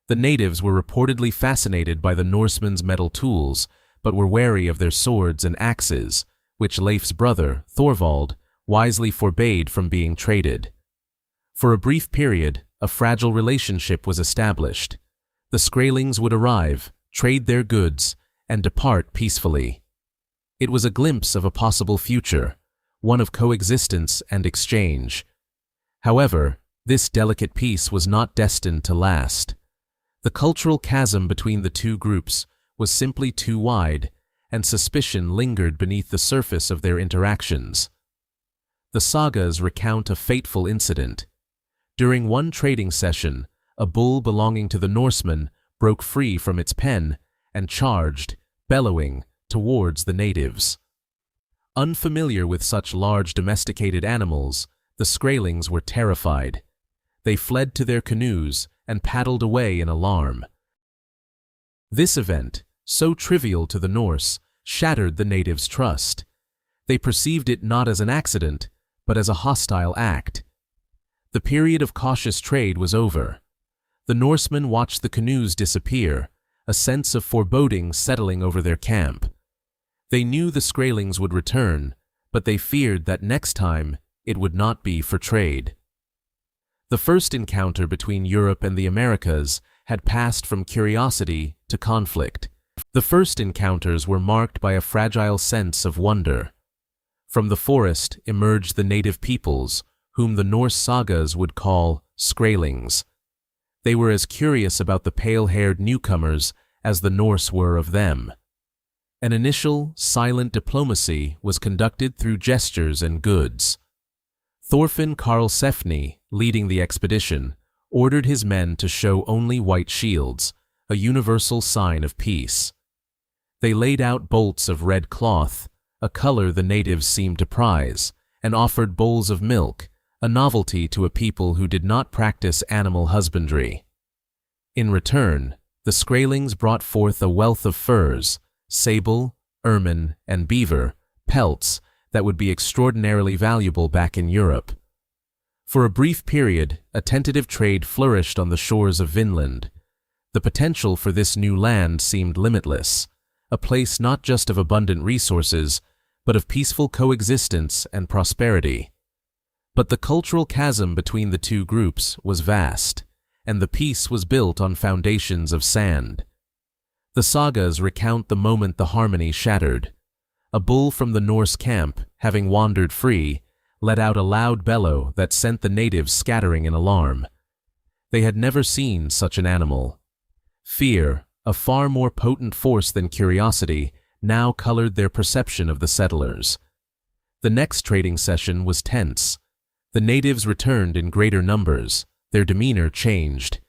The natives were reportedly fascinated by the Norsemen's metal tools, but were wary of their swords and axes, which Leif's brother, Thorvald, wisely forbade from being traded. For a brief period, a fragile relationship was established. The skrælings would arrive, trade their goods, and depart peacefully. It was a glimpse of a possible future, one of coexistence and exchange. However, this delicate peace was not destined to last. The cultural chasm between the two groups was simply too wide, and suspicion lingered beneath the surface of their interactions. The sagas recount a fateful incident. During one trading session, a bull belonging to the Norsemen broke free from its pen and charged, bellowing, towards the natives. Unfamiliar with such large domesticated animals, the skrælings were terrified. They fled to their canoes and paddled away in alarm. This event, so trivial to the Norse, shattered the natives' trust. They perceived it not as an accident, but as a hostile act. The period of cautious trade was over. The Norsemen watched the canoes disappear, a sense of foreboding settling over their camp. They knew the skrælings would return, but they feared that next time it would not be for trade. The first encounter between Europe and the Americas had passed from curiosity to conflict. The first encounters were marked by a fragile sense of wonder. From the forest emerged the native peoples, whom the Norse sagas would call skrælings. They were as curious about the pale-haired newcomers as the Norse were of them. An initial, silent diplomacy was conducted through gestures and goods. Thorfinn Karlsefni, leading the expedition, ordered his men to show only white shields, a universal sign of peace. They laid out bolts of red cloth, a color the natives seemed to prize, and offered bowls of milk, a novelty to a people who did not practice animal husbandry. In return, the skrælings brought forth a wealth of furs, sable, ermine, and beaver, pelts that would be extraordinarily valuable back in Europe. For a brief period, a tentative trade flourished on the shores of Vinland. The potential for this new land seemed limitless, a place not just of abundant resources, but of peaceful coexistence and prosperity. But the cultural chasm between the two groups was vast, and the peace was built on foundations of sand. The sagas recount the moment the harmony shattered. A bull from the Norse camp, having wandered free, let out a loud bellow that sent the natives scattering in alarm. They had never seen such an animal. Fear, a far more potent force than curiosity, now colored their perception of the settlers. The next trading session was tense. The natives returned in greater numbers. Their demeanor changed.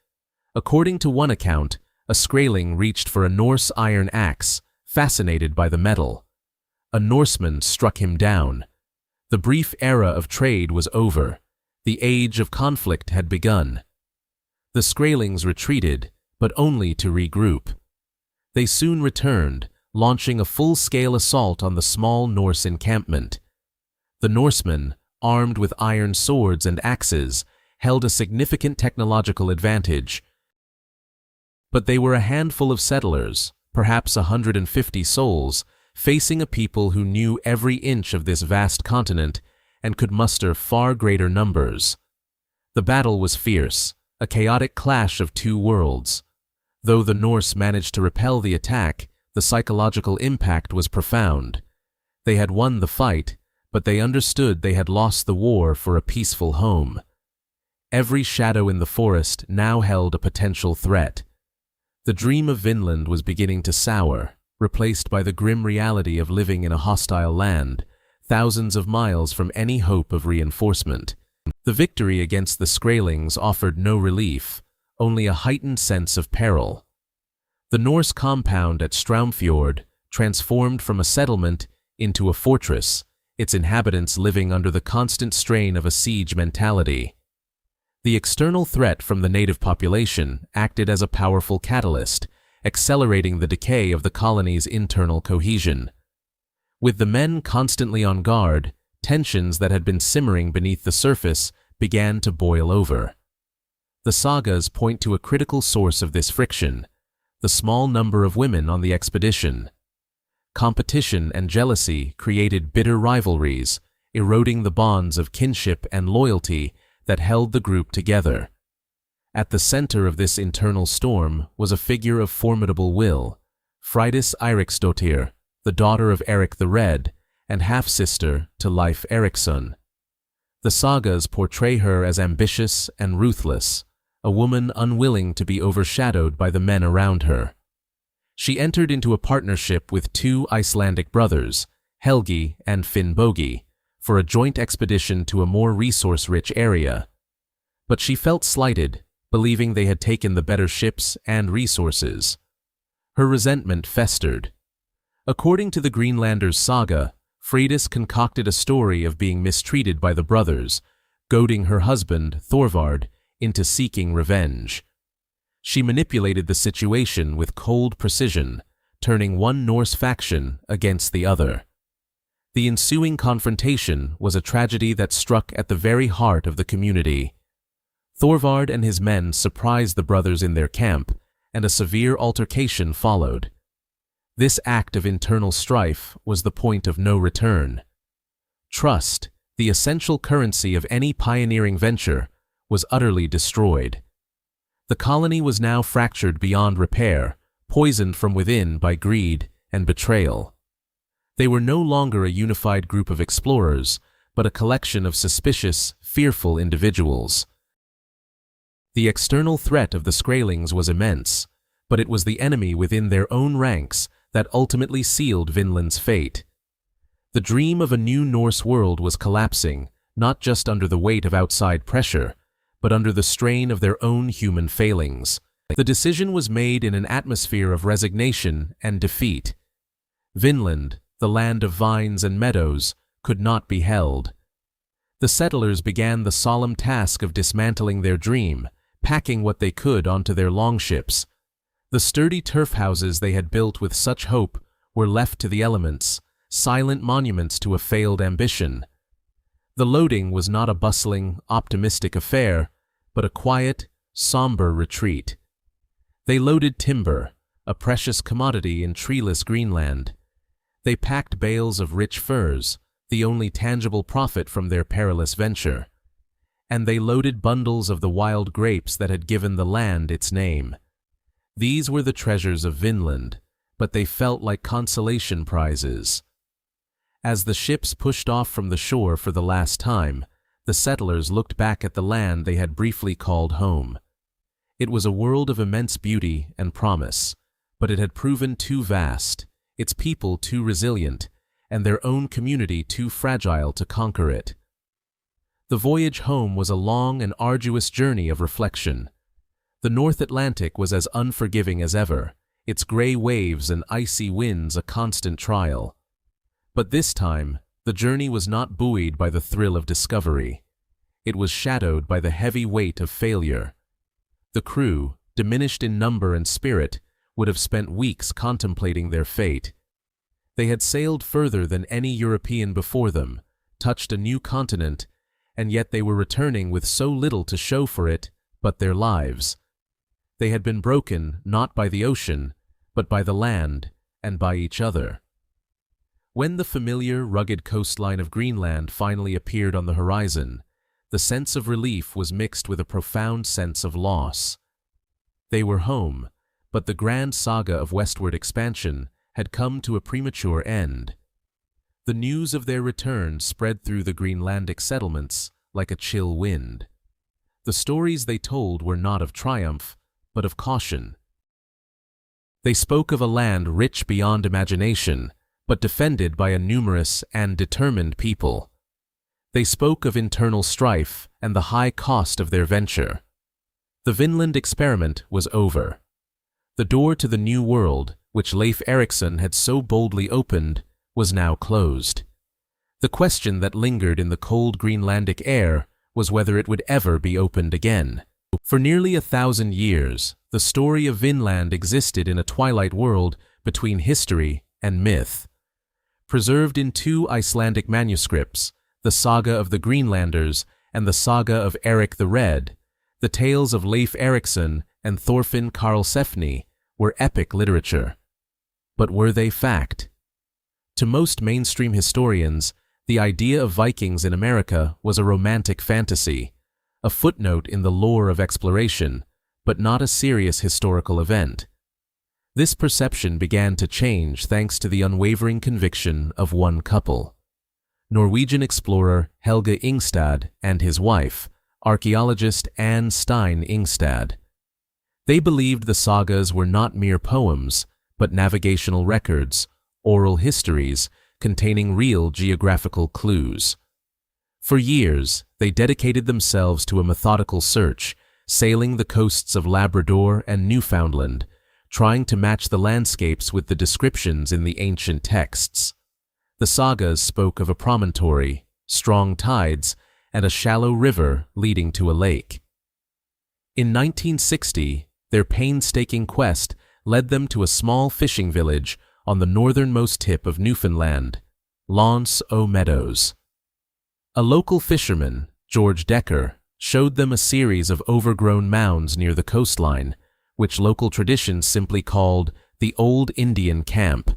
According to one account, a Skraeling reached for a Norse iron axe, fascinated by the metal. A Norseman struck him down. The brief era of trade was over. The age of conflict had begun. The Skraelings retreated, but only to regroup. They soon returned, launching a full-scale assault on the small Norse encampment. The Norsemen, armed with iron swords and axes, held a significant technological advantage. But they were a handful of settlers, perhaps 150 souls, facing a people who knew every inch of this vast continent and could muster far greater numbers. The battle was fierce, a chaotic clash of two worlds. Though the Norse managed to repel the attack, the psychological impact was profound. They had won the fight, but they understood they had lost the war for a peaceful home. Every shadow in the forest now held a potential threat. The dream of Vinland was beginning to sour, replaced by the grim reality of living in a hostile land, thousands of miles from any hope of reinforcement. The victory against the Skraelings offered no relief, only a heightened sense of peril. The Norse compound at Straumfjord transformed from a settlement into a fortress, its inhabitants living under the constant strain of a siege mentality. The external threat from the native population acted as a powerful catalyst, accelerating the decay of the colony's internal cohesion. With the men constantly on guard, tensions that had been simmering beneath the surface began to boil over. The sagas point to a critical source of this friction: the small number of women on the expedition. Competition and jealousy created bitter rivalries, eroding the bonds of kinship and loyalty that held the group together. At the center of this internal storm was a figure of formidable will, Freydis Eriksdottir, the daughter of Erik the Red and half-sister to Leif Erikson. The sagas portray her as ambitious and ruthless, a woman unwilling to be overshadowed by the men around her. She entered into a partnership with two Icelandic brothers, Helgi and Finnbogi, for a joint expedition to a more resource-rich area. But she felt slighted, believing they had taken the better ships and resources. Her resentment festered. According to the Greenlander's saga, Freydis concocted a story of being mistreated by the brothers, goading her husband, Thorvard, into seeking revenge. She manipulated the situation with cold precision, turning one Norse faction against the other. The ensuing confrontation was a tragedy that struck at the very heart of the community. Thorvard and his men surprised the brothers in their camp, and a severe altercation followed. This act of internal strife was the point of no return. Trust, the essential currency of any pioneering venture, was utterly destroyed. The colony was now fractured beyond repair, poisoned from within by greed and betrayal. They were no longer a unified group of explorers, but a collection of suspicious, fearful individuals. The external threat of the Skraelings was immense, but it was the enemy within their own ranks that ultimately sealed Vinland's fate. The dream of a new Norse world was collapsing, not just under the weight of outside pressure, but under the strain of their own human failings. The decision was made in an atmosphere of resignation and defeat. Vinland, the land of vines and meadows, could not be held. The settlers began the solemn task of dismantling their dream, packing what they could onto their longships. The sturdy turf houses they had built with such hope were left to the elements, silent monuments to a failed ambition. The loading was not a bustling, optimistic affair, but a quiet, somber retreat. They loaded timber, a precious commodity in treeless Greenland. They packed bales of rich furs, the only tangible profit from their perilous venture. And they loaded bundles of the wild grapes that had given the land its name. These were the treasures of Vinland, but they felt like consolation prizes. As the ships pushed off from the shore for the last time, the settlers looked back at the land they had briefly called home. It was a world of immense beauty and promise, but it had proven too vast, its people too resilient, and their own community too fragile to conquer it. The voyage home was a long and arduous journey of reflection. The North Atlantic was as unforgiving as ever, its gray waves and icy winds a constant trial. But this time, the journey was not buoyed by the thrill of discovery. It was shadowed by the heavy weight of failure. The crew, diminished in number and spirit, would have spent weeks contemplating their fate. They had sailed further than any European before them, touched a new continent, and yet they were returning with so little to show for it but their lives. They had been broken not by the ocean, but by the land and by each other. When the familiar, rugged coastline of Greenland finally appeared on the horizon, the sense of relief was mixed with a profound sense of loss. They were home, but the grand saga of westward expansion had come to a premature end. The news of their return spread through the Greenlandic settlements like a chill wind. The stories they told were not of triumph, but of caution. They spoke of a land rich beyond imagination, but defended by a numerous and determined people. They spoke of internal strife and the high cost of their venture. The Vinland experiment was over. The door to the new world, which Leif Erikson had so boldly opened, was now closed. The question that lingered in the cold Greenlandic air was whether it would ever be opened again. For nearly 1,000 years, the story of Vinland existed in a twilight world between history and myth. Preserved in 2 Icelandic manuscripts, the Saga of the Greenlanders and the Saga of Erik the Red, the tales of Leif Erikson and Thorfinn Karlsefni were epic literature. But were they fact? To most mainstream historians, the idea of Vikings in America was a romantic fantasy, a footnote in the lore of exploration, but not a serious historical event. This perception began to change thanks to the unwavering conviction of one couple. Norwegian explorer Helge Ingstad and his wife, archaeologist Anne Stein Ingstad. They believed the sagas were not mere poems, but navigational records, oral histories containing real geographical clues. For years, they dedicated themselves to a methodical search, sailing the coasts of Labrador and Newfoundland, trying to match the landscapes with the descriptions in the ancient texts. The sagas spoke of a promontory, strong tides, and a shallow river leading to a lake. In 1960, their painstaking quest led them to a small fishing village on the northernmost tip of Newfoundland, L'Anse aux Meadows. A local fisherman, George Decker, showed them a series of overgrown mounds near the coastline, which local traditions simply called the Old Indian Camp.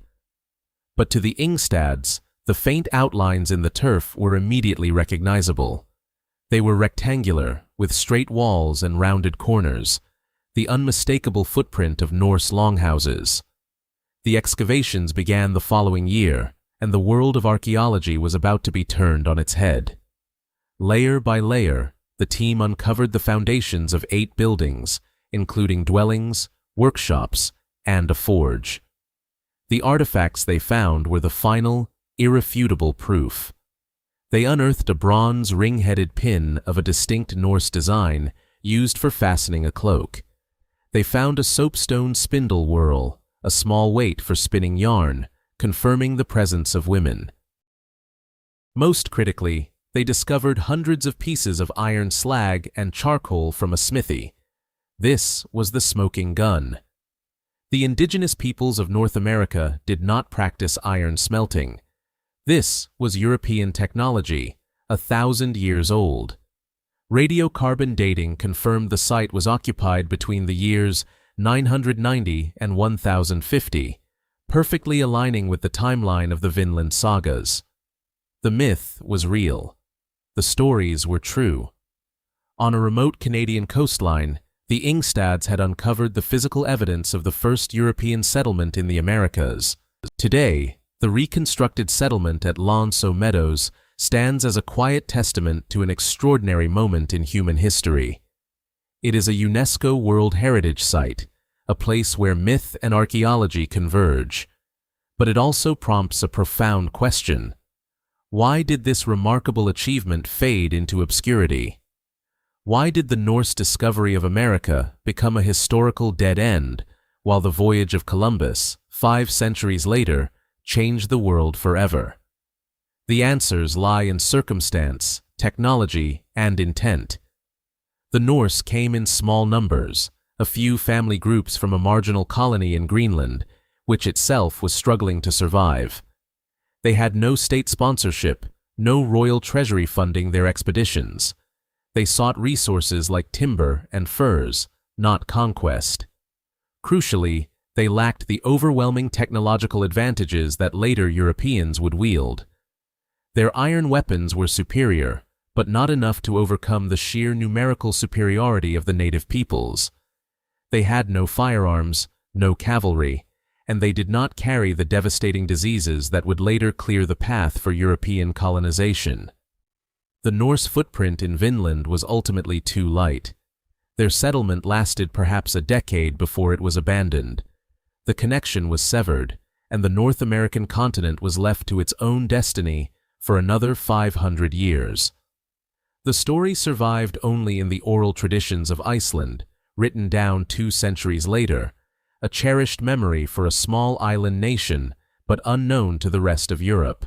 But to the Ingstads, the faint outlines in the turf were immediately recognizable. They were rectangular, with straight walls and rounded corners, the unmistakable footprint of Norse longhouses. The excavations began the following year, and the world of archaeology was about to be turned on its head. Layer by layer, the team uncovered the foundations of 8 buildings, including dwellings, workshops, and a forge. The artifacts they found were the final, irrefutable proof. They unearthed a bronze ring-headed pin of a distinct Norse design used for fastening a cloak. They found a soapstone spindle whorl, a small weight for spinning yarn, confirming the presence of women. Most critically, they discovered hundreds of pieces of iron slag and charcoal from a smithy. This was the smoking gun. The indigenous peoples of North America did not practice iron smelting. This was European technology, 1,000 years old. Radiocarbon dating confirmed the site was occupied between the years 990 and 1050, perfectly aligning with the timeline of the Vinland sagas. The myth was real. The stories were true. On a remote Canadian coastline, the Ingstads had uncovered the physical evidence of the first European settlement in the Americas. Today, the reconstructed settlement at Lonso Meadows stands as a quiet testament to an extraordinary moment in human history. It is a UNESCO World Heritage Site, a place where myth and archaeology converge. But it also prompts a profound question. Why did this remarkable achievement fade into obscurity? Why did the Norse discovery of America become a historical dead end, while the voyage of Columbus, 5 centuries later, changed the world forever? The answers lie in circumstance, technology, and intent. The Norse came in small numbers, a few family groups from a marginal colony in Greenland, which itself was struggling to survive. They had no state sponsorship, no royal treasury funding their expeditions. They sought resources like timber and furs, not conquest. Crucially, they lacked the overwhelming technological advantages that later Europeans would wield. Their iron weapons were superior, but not enough to overcome the sheer numerical superiority of the native peoples. They had no firearms, no cavalry, and they did not carry the devastating diseases that would later clear the path for European colonization. The Norse footprint in Vinland was ultimately too light. Their settlement lasted perhaps a decade before it was abandoned. The connection was severed, and the North American continent was left to its own destiny for another 500 years. The story survived only in the oral traditions of Iceland, written down 2 centuries later, a cherished memory for a small island nation, but unknown to the rest of Europe.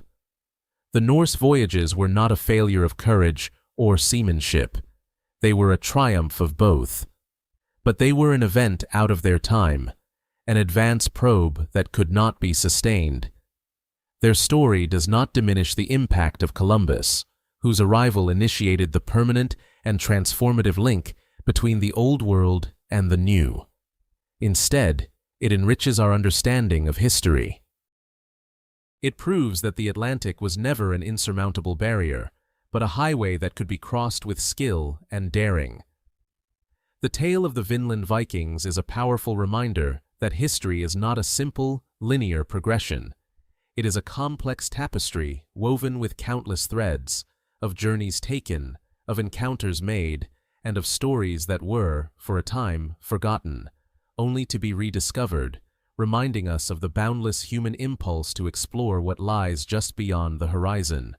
The Norse voyages were not a failure of courage or seamanship. They were a triumph of both. But they were an event out of their time, an advance probe that could not be sustained. Their story does not diminish the impact of Columbus, whose arrival initiated the permanent and transformative link between the Old World and the New. Instead, it enriches our understanding of history. It proves that the Atlantic was never an insurmountable barrier, but a highway that could be crossed with skill and daring. The tale of the Vinland Vikings is a powerful reminder that history is not a simple, linear progression. It is a complex tapestry woven with countless threads, of journeys taken, of encounters made, and of stories that were, for a time, forgotten, only to be rediscovered, reminding us of the boundless human impulse to explore what lies just beyond the horizon.